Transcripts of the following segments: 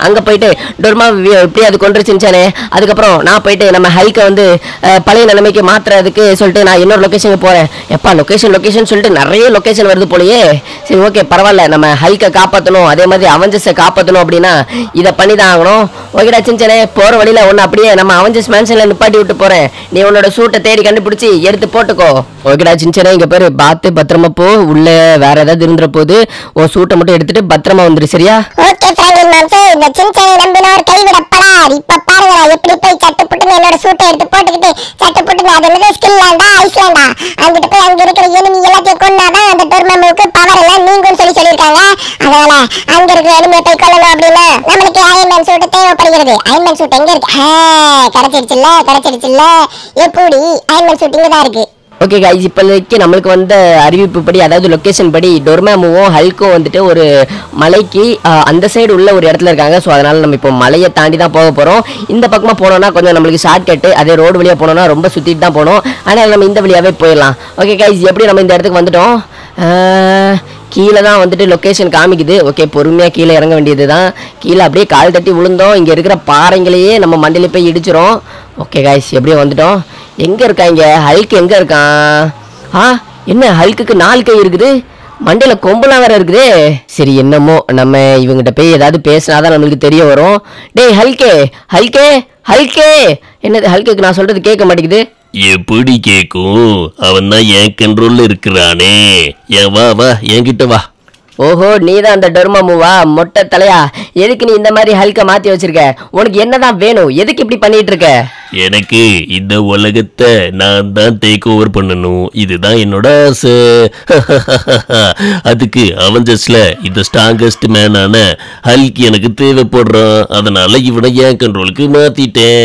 அங்க போயிட்டு டொர்மா எப்படியாவது கொண்டுருச்சுச்சானே. அதுக்கப்புறம் நான் போயிட்டு நம்ம ஹல்கை வந்து பழைய நிலைமைக்கு மாத்துறதுக்கு சொல்லிட்டு நான் இன்னொரு லொகேஷனுக்கு போறேன். எப்பா லொகேஷன் சொல்லிட்டு நிறைய லொகேஷன் வருது போலயே. சரி ஓகே பரவாயில்ல, நம்ம ஹல்கை காப்பாற்றணும், அதே மாதிரி அவெஞ்சர்ஸை காப்பாற்றணும் அப்படின்னா இதை பண்ணி தான் ஆகணும். ஓகேடா சின்சனே, போற வழியில ஒன்னு அப்படியே நம்ம அவெஞ்சர்ஸ் மேன்ஷன்ல நிப்பாட்டி விட்டு போறேன். நீ உன்னோட சூட்டை தேடி கண்டுபிடிச்சி எடுத்து போட்டுக்கோ. ஓகேடா சின்சனே, இங்க பேரு பார்த்து பத்திரமா போ. உள்ள வேற ஏதாவது இருந்துற போது உன் சூட்டை மட்டும் எடுத்துட்டு பத்திரமா வந்துரு, சரியா? ஓகே ஃப்ராங்க்லின் மாம்சே, இந்த சின்சனை நம்பினோர் கைவிடப்படார். இப்ப பாருங்க நான் எப்படி போய் சட்டுப்புட்டுன்னு என்னோட சூட்டை எடுத்து போட்டுக்கிட்டு சட்டுப்புட்டுன்னு அது என்னது ஸ்கில்லாண்டா ஐஸ்லாண்டா அங்கிட்டு போய் அங்க இருக்கிற எனிமி எல்லாத்தையும் கொண்டாதான் அந்த டோர்மாமுக்கு பவர் எல்லாம் நீங்கும்னு சொல்லியிருக்காங்க. அதனால அங்க இருக்கிற எனிமியை போய் கொள்ளணும் அப்படின்னா நம்மளுக்கு அயன்மேன் சூட்டு தேவைப்படுகிறது. அயன்மேன் சூட் எங்க இருக்கு? கிடைச்சிருச்சுல்ல. எப்படி அயன்மேன் சூட் இங்க தான் இருக்கு. ஓகே கைஸ், இப்போதைக்கு நம்மளுக்கு வந்த அறிவிப்பு படி, அதாவது லொக்கேஷன் படி டொர்மாமுவும் ஹல்கும் வந்துட்டு ஒரு மலைக்கு அந்த சைடு உள்ள ஒரு இடத்துல இருக்காங்க. ஸோ அதனால நம்ம இப்போ மலையை தாண்டி தான் போக போகிறோம். இந்த பக்கமாக போனோம்னா கொஞ்சம் நம்மளுக்கு ஷார்ட் கட்டு, அதே ரோடு வழியாக போனோம்னா ரொம்ப சுற்றிட்டு தான் போகணும். ஆனால் நம்ம இந்த வழியாகவே போயிடலாம். ஓகே கைஸ், எப்படி நம்ம இந்த இடத்துக்கு வந்துட்டோம். கீழே தான் வந்துட்டு லொக்கேஷன் காமிக்குது. ஓகே பொறுமையாக கீழே இறங்க வேண்டியது தான். கீழே அப்படியே கால் தட்டி விழுந்தோம். இங்கே இருக்கிற பாறைங்களையே நம்ம மண்டையில் போய் இடிச்சிரும். ஓகே கைஸ், எப்படியோ வந்துட்டோம். எங்கே இருக்காங்க ஹல்க்? எங்கே இருக்கான்? என்ன ஹல்க்குக்கு 4 கை இருக்குது, மண்டையில் கொம்புலாம் வேற இருக்குது. சரி என்னமோ நம்ம இவங்ககிட்ட போய் ஏதாவது பேசினாதான் நம்மளுக்கு தெரிய வரும். டேய் ஹல்கே, என்னது ஹல்குக்கு நான் சொல்றது கேட்க மாட்டேங்குது. எப்படி கேக்கும்? அவன் தான் என் கண்ட்ரோல்ல இருக்கிறானே. வா என்கிட்ட வா. ஓஹோ, நீதான் அந்த டொர்மாமுவா? மொட்டை தலையா, எதுக்கு நீ இந்த மாதிரி ஹல்க மாத்தி வச்சிருக்க? உனக்கு என்னதான் வேணும்? எதுக்கு இப்படி பண்ணிட்டு இருக்க? எனக்கு இந்த உலகத்தை நான் தான் டேக் ஓவர் பண்ணணும், இதுதான் என்னோட ஆசை. அதுக்கு அவெஞ்சர்ஸ்ல இந்த ஸ்ட்ராங்கஸ்ட் மேனான ஹல்க் எனக்கு தேவைப்படுறான். அதனால இவனை என் கண்ட்ரோலுக்கு மாத்திட்டேன்.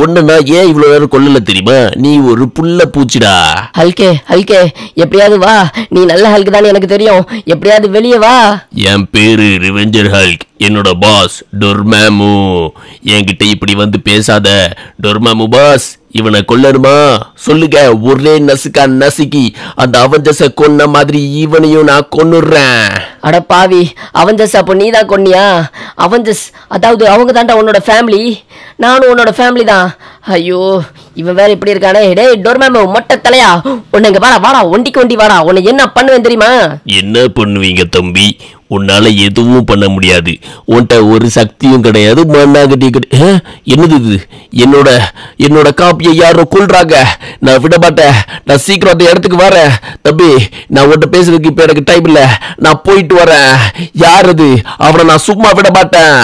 ஒன்னு நான் ஏன் இவ்வளவு நேரம் கொள்ளல தெரியுமா? நீ ஒரு புள்ள பூச்சிடா. ஹல்கே எப்படியாவது வா. நீ நல்ல ஹல்க் தான் எனக்கு தெரியும். எப்படியாவது வெளியே வா. என் பேரு ரிவெஞ்சர் ஹல்க். என்னோட பாஸ் டொர்மாமு. என்கிட்ட இப்படி வந்து பேசாத. டொர்மாமு பாஸ், இவனை கொல்லணுமா சொல்லுங்க. ஒரே நசுக்கி அந்த அவெஞ்சர்ஸை கொன்ன மாதிரி இவனையும் நான் கொன்னுடுறேன். அட பாவி, அவெஞ்சர்ஸ் அப்போ நீ தான் கொன்னியா? அவெஞ்சர்ஸ் அதாவது அவங்க தாண்டா உன்னோட ஃபேமிலி. நானும் உன்னோட ஃபேமிலி தான். ஐயோ, இவன் வேற இப்படி இருக்கானே. டேய் டொர்மாமு மொட்டை தலையா, உன்னை இங்க வாடா ஒண்டி வாடா. உன்னை என்ன பண்ணுவேன் தெரியுமா? என்ன பண்ணுவீங்க தம்பி? உன்னால எதுவும் பண்ண முடியாது. உன்கிட்ட ஒரு சக்தியும் கிடையாது, மண்ணாங்கட்டி கிடையாது. என்னது இது? என்னோட காப்பியை யாரும் கொள்றாங்க. நான் விட மாட்டேன். நான் சீக்கிரம் அந்த இடத்துக்கு வரேன். தம்பி, நான் உன்கிட்ட பேசுறதுக்கு இப்ப எனக்கு டைம் இல்ல. நான் போயிட்டு வரேன். யார் அது? அவனை நான் சும்மா விட மாட்டேன்.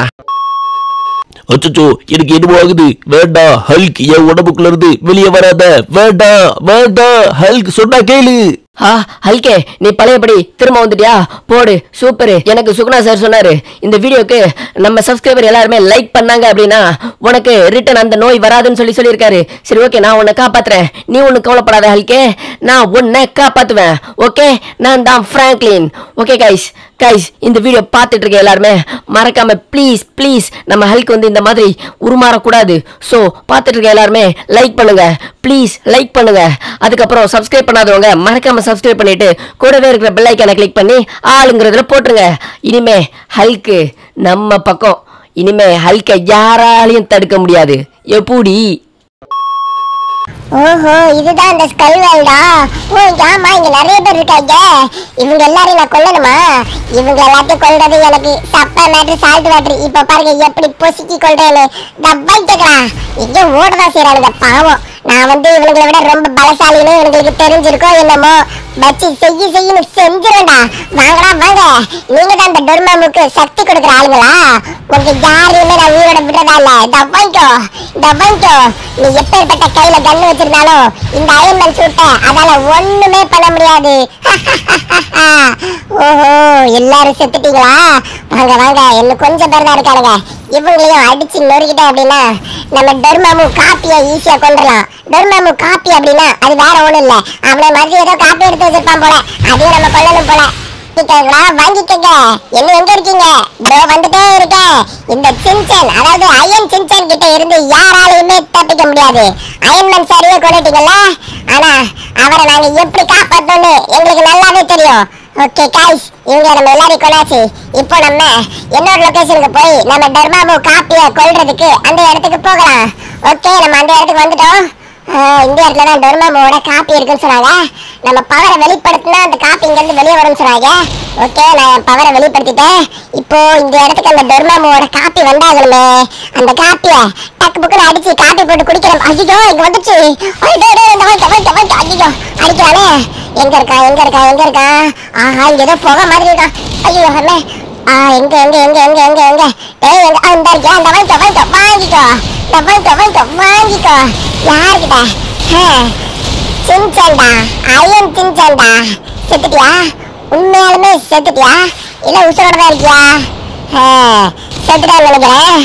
அச்சோ, எனக்கு என்ன ஆகுது? வேண்டாம் ஹல்க், என் உடம்புக்குள்ள இருந்து வெளியே வராத. வேண்டாம் ஹல்க், சொன்னா கேளு. ஹல்கே, நீ பழையபடி திரும்ப வந்துட்டியா? போடு, சூப்பரு. எனக்கு சுகுணா சார் சொன்னாரு, இந்த வீடியோக்கு நம்ம சப்ஸ்கிரைபர் எல்லாருமே லைக் பண்ணாங்க அப்படின்னா உனக்கு ரிட்டன் அந்த நோய் வராதுன்னு சொல்லியிருக்காரு. சரி ஓகே, நான் உன்னை காப்பாத்துறேன். நீ ஒன்னும் கவலைப்படாத ஹல்கே, நான் உன்னை காப்பாத்துவேன். ஓகே, நான் தான் பிராங்க்லின். ஓகே கைஸ், இந்த வீடியோ பார்த்துட்டு இருக்க எல்லாருமே மறக்காம ப்ளீஸ் நம்ம ஹல்க் வந்து இந்த மாதிரி உருமாறக்கூடாது. ஸோ பார்த்துட்டு இருக்க எல்லாருமே லைக் பண்ணுங்க, ப்ளீஸ் லைக் பண்ணுங்க. அதுக்கப்புறம் சப்ஸ்கிரைப் பண்ணாதவங்க மறக்காம சப்ஸ்கிரைப் பண்ணிட்டு கூடவே இருக்கிற பெல் ஐக்கானை கிளிக் பண்ணி ஆளுங்கிறதுல போட்டுருங்க. இனிமே ஹல்க்கு நம்ம பக்கம். இனிமே ஹல்கை யாராலையும் தடுக்க முடியாது. எப்படி? ஓஹோ, இதுதான் அந்த ஸ்கல் வேல்டா. ஓ ஆமா, இங்க நிறைய பேர் இருக்காங்க. இவங்க எல்லாரையும் நான் கொல்லணுமா? இவங்க எல்லாத்தையும் கொல்றது எனக்கு சப்ப மேட்ரு, சால்ட் வாட்டர். இப்ப பாருங்க எப்படி பொசுக்கி கொள்றேன்னு. டப்பைட்டா இங்க ஓடதான் செய்யறானுங்க பாவம். நான் வந்து இவங்களை விட ரொம்ப பலசாலின்னு இவங்களுக்கு தெரிஞ்சிருக்கோம் என்னமோ. வச்சு செய்யணும் செஞ்சிருவேன்டா. வாங்கடா வாங்க, நீங்க தான் அந்த டொர்மாமுக்கு சக்தி கொடுக்குற ஆளுங்களா? உங்க யாரையுமே நான் உயிரோட விடுறதா இல்ல. டப்பாய்க்கோ நீ எப்பேற்பட்ட கையில கண்ணு வச்சிருந்தாலும் இந்த அயன்மேன் சூட்டை அதால ஒண்ணுமே பண்ண முடியாது. ஓஹோ, எல்லாரும் செத்துட்டீங்களா? வாங்க, இன்னும் கொஞ்சம் பேர் தான் இருக்கானுங்க. இவங்களையும் அடிச்சு நொறுக்கிட்டேன் அப்படின்னா நம்ம டொர்மாமு காப்பியை ஈஸியா கொண்டுடலாம். டொர்மாமு காப்பி அப்படின்னா அது வேற ஒண்ணும் இல்ல, அவனை மாதிரி ஏதோ காப்பி எடுத்து வச்சிருப்பான் போல. அதையும் நம்ம கொள்ளணும் போல. வாங்கிக்கங்க. என்ன எங்க இருக்கீங்க? வந்துட்டே இருக்கேன். இந்த சின்சன், அதாவது அயன் சின்சன் கிட்ட இருந்து யாராலையுமே தப்பிக்க முடியாது. அயன்மேன் சரியா கொண்டுட்டீங்கல்ல, ஆனா அவரை நாங்க எப்படி காப்பாத்தோம்னு எங்களுக்கு நல்லாவே தெரியும். ஓகே गाइस இவங்க நம்ம எல்லாரையும் கொண்டாச்சு. இப்போ நம்ம இன்னொரு லொகேஷனுக்கு போய் நம்ம டர்மாமு காப்பியை கொல்றதுக்கு அந்த இடத்துக்கு போகலாம். ஓகே நம்ம அந்த இடத்துக்கு வந்துட்டோம். இந்த இடத்துல தான் டர்மாமோட காப்பி இருக்குன்னு சொன்னாங்க. நம்ம பவரை வெளிப்படுத்தினா அந்த காப்பி இங்கிருந்து வெளியே வரும்னு சொன்னாங்க. ஓகே நான் பவரை வெளிப்படுத்திட்டேன். இப்போ இந்த இடத்துக்கு அந்த டர்மாமோட காப்பி வந்தாகணுமே. அந்த காப்பியை டக்கு புக்குன்னு அடிச்சு காப்பி போட்டு குடிக்கணும். ஐயோ இங்க வந்துச்சு. ஐயோ அடிக்கிறானே. எங்க இருக்கா ஆஹா இங்க ஏதோ போக மாதிரி இருக்கா. ஐயோ அண்ணே எங்க ஏய் எங்க அந்த இருக்கியா அந்த வாங்கிக்கோ வாங்கிக்கோ யாருக்கிட்ட சின்சண்டா ஐயன் சின்சண்டா செத்துட்டியா? உண்மையாலுமே செத்துட்டியா இல்ல உசுரோட தான் இருக்கியா? செத்துட்டான்னு நினைக்கிறேன்.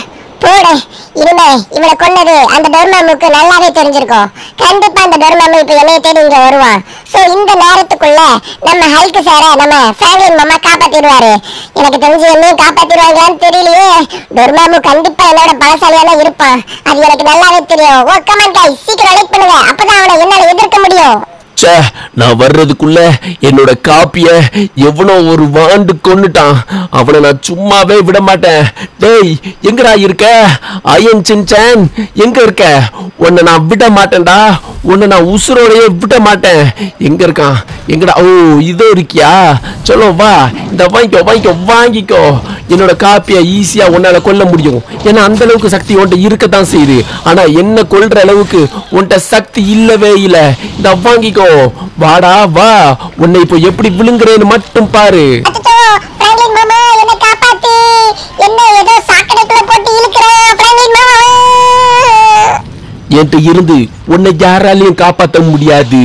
போடு இனிமே இவனை கொன்னது அந்த டோர்மாமுக்கு நல்லாவே தெரிஞ்சிருக்கும். கண்டிப்பா அந்த டோர்மாமு இப்ப என்னைய தேடி இங்க வருவான். சோ இந்த நேரத்துக்குள்ள நம்ம ஹல்க் சார நம்ம ஃபிராங்க்லின் மாமா காப்பாத்திடுவாரு. எனக்கு தெரிஞ்சு என்னையும் காப்பாத்திடுவாங்களான்னு தெரியலையே. டோர்மாமு கண்டிப்பா என்னோட பலசாலியான இருப்பான். அது எனக்கு நல்லாவே தெரியும். ஓ கமான் गाइस சீக்கிரம் லைக் பண்ணுங்க. அப்பதான் அவனை என்னால எதிர்க்க முடியும். நான் வர்றதுக்குள்ள என்னோட காப்பிய எவனோ ஒரு வாண்டு கொன்னுட்டான். அவனை நான் சும்மாவே விட மாட்டேன். டேய் எங்கடா இருக்க ஐயன் சின்சான்? எங்க இருக்க? உன்னை நான் விட மாட்டேன்டா. உன்னை நான் உசுரோடையே விட மாட்டேன். எங்க இருக்கான்? எங்கடா? ஓ இதோ இருக்கியா? சொல்லோ வா இந்த வாங்கிக்கோ. என்னோட காப்பியை ஈஸியா உன்னால கொல்ல முடியும். ஏன்னா அந்த அளவுக்கு சக்தி உன்ட்ட இருக்கத்தான் செய்யுது. ஆனா என்ன கொல்ற அளவுக்கு உன்ட்ட சக்தி இல்லவே இல்ல. இந்த வாங்கிக்கோ. வாடா வா. உன்னை இப்போ எப்படி விழுங்குறேன்னு மட்டும் பாரு. ஃபிராங்க்லின் மாமா என்ன காப்பாத்து. என்ன ஏதோ சாக்கடைக்குள்ள போட்டு இழுக்குறேன் ஃபிராங்க்லின் மாமா. என்கிட்ட இருந்து உன்னை யாராலையும் காப்பாற்ற முடியாது.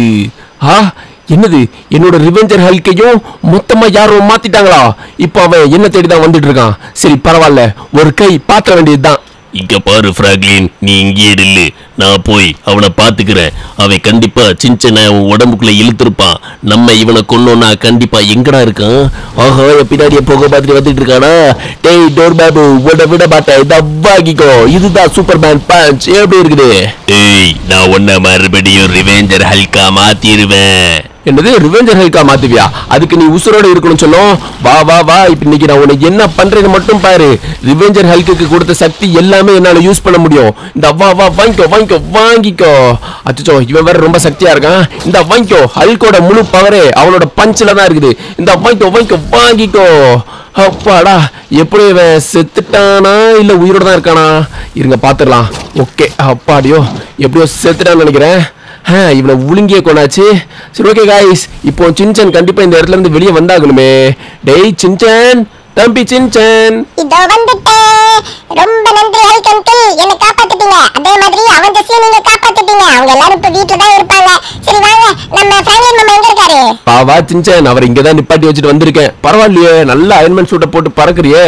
என்னது? என்னோட ரிவெஞ்சர் ஹல்கையும் மொத்தமா யாரோ மாத்திட்டாங்களா? இப்போ அவன் என்ன தேடிதான் வந்துட்டு இருக்கான். சரி பரவாயில்ல, ஒரு கை பாத்திர வேண்டியதுதான். இங்க பாரு பிராங்க்லின், நீ இங்கே இல்லு, நான் போய் அவனை பாத்துக்கிறேன். அவன் கண்டிப்பா சின்ன உடம்புக்குள்ள இழுத்துருப்பான். நம்ம இவனை கொன்னோம்னா கண்டிப்பா எங்கடா இருக்கான்? ஆஹா பின்னாடியே போக பார்த்துட்டு வந்துட்டு இருக்கானா? டேய் டோர் பாபு விட மாட்டேன். தப்பாக்கிக்கோ. இதுதான் சூப்பர் மேன் பஞ்ச். எப்படி இருக்குது? ஏய் நான் உன்னை மறுபடியும் ரிவெஞ்சர் ஹல்கா மாத்திடுவேன். என்னது ரிவெஞ்சர் ஹல்கா மாத்துவியா? அதுக்கு நீ உசுரோட இருக்கணும் சொல்லும். வா இப்ப இன்னைக்கு நான் உனக்கு என்ன பண்றேன்னு மட்டும் பாரு. ரிவெஞ்சர் ஹல்குக்கு கொடுத்த சக்தி எல்லாமே என்னால யூஸ் பண்ண முடியும். இந்த வா வாங்கிக்கோ. அச்சோ இவன் வேற ரொம்ப சக்தியா இருக்கான். இந்த வாங்கிக்கோ. ஹல்கோட முழு பவரே அவனோட பஞ்சில தான் இருக்குது. இந்த வாங்கிக்கோ. அப்பாடா எப்படி இவன் செத்துட்டானா இல்ல உயிரோட தான் இருக்கானா? இருங்க பாத்துடலாம். ஓகே அப்பாடியோ எப்படியோ செத்துட்டான்னு நினைக்கிறேன். இவனை உளுங்கிய கொண்டாச்சு. சரி ஓகே गाइस, இப்போ சின்சன் கண்டிப்பா இந்த இடத்துல இருந்து வெளியே வந்தாகணுமே. டேய் சின்சன், தம்பி சின்சன் இதோ வந்துட்டேன். ரொம்ப நன்றி ஹல்க் அங்கிள், என்ன காப்பாத்திட்டீங்க. அதே மாதிரி அவன் ஜெஸ்ஸி நீங்க காப்பாத்திட்டீங்க. அவங்க எல்லாரும் இப்ப வீட்ல தான் இருப்பாங்க. சரி வாங்க, நம்ம ஃபிராங்க்லின் மாமா எங்க இருக்காரு? வா சின்சன், அவர் இங்க தான் நிப்பாட்டி வச்சுட்டு வந்திருக்கேன். பரவாயில்லையே, நல்ல அயன்மேன் சூட்டை போட்டு பறக்குறியே.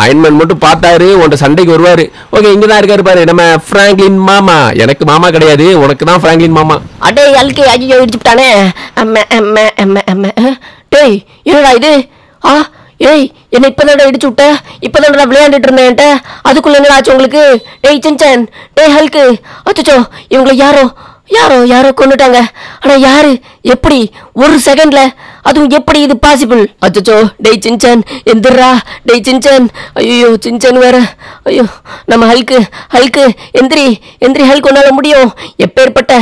அயன்மேன் மட்டும் பார்த்தாரு உன்ட சண்டைக்கு வருவாரு. ஓகே இங்க தான் இருக்காரு பாரு நம்ம ஃபிராங்க்லின் மாமா. எனக்கு மாமா கிடையாது, உனக்கு தான் ஃபிராங்க்லின் மாமா. அடே ஹல்க் ஐயோ இடிச்சுட்டானே. டேய் என்னடா இது? ஏய் என்ன இப்பதான்டா இடிச்சு விட்ட? இப்பதான்டா விளையாண்டுட்டு இருந்தேன்ட்ட. அதுக்குள்ள என்னடா ஆச்சு உங்களுக்கு? டேய் சின்சன், டேய் ஹல்க், அச்சோ இவங்களை யாரோ கொண்டுட்டாங்க. ஆனா யாரு? எப்படி? ஒரு செகண்ட்ல? அதுவும் எப்படி இது பாசிபிள்? அச்சோ டேய் சின்சன் எந்திரா. டேய் சின்சன், ஐயோ சின்சன் வேற. ஐயோ நம்ம ஹல்க் எந்திரி ஹல்க், உன்னால முடியும். எப்பேற்பட்ட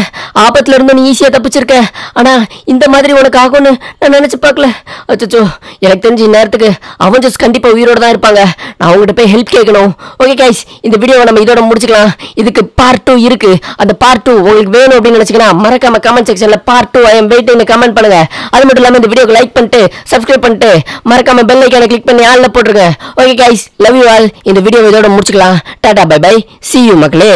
ஆபத்துல இருந்து நீ ஈஸியா தப்பிச்சிருக்க. ஆனா இந்த மாதிரி உனக்கு ஆகும்னு நான் நினைச்சு பார்க்கல. அச்சோ எனக்கு தெரிஞ்ச நேரத்துக்கு அவஞ்சர்ஸ் கண்டிப்பா உயிரோட தான் இருப்பாங்க. நான் அவங்ககிட்ட போய் ஹெல்ப் கேட்கணும். ஓகே गाइस, இந்த வீடியோவை நம்ம இதோட முடிச்சுக்கலாம். இதுக்கு பார்ட் 2 இருக்கு. அந்த பார்ட் 2 உங்களுக்கு வேணும் அப்படின்னு நினைச்சீங்கன்னா மறக்காம கமெண்ட் செக்ஷன்ல part 2 I am waiting comment பண்ணுங்க. அது மட்டும் இல்லாம இந்த வீடியோக்கு லைக் பண்ணிட்டு சப்ஸ்கிரைப் பண்ணிட்டு மறக்காம பெல் ஐகானை கிளிக் பண்ணி ஆல்ல போட்டுருங்க. Okay guys, love you all. இந்த வீடியோவை இதோட முடிச்சுக்கலாம். டாடா பை பை, see you மக்களே.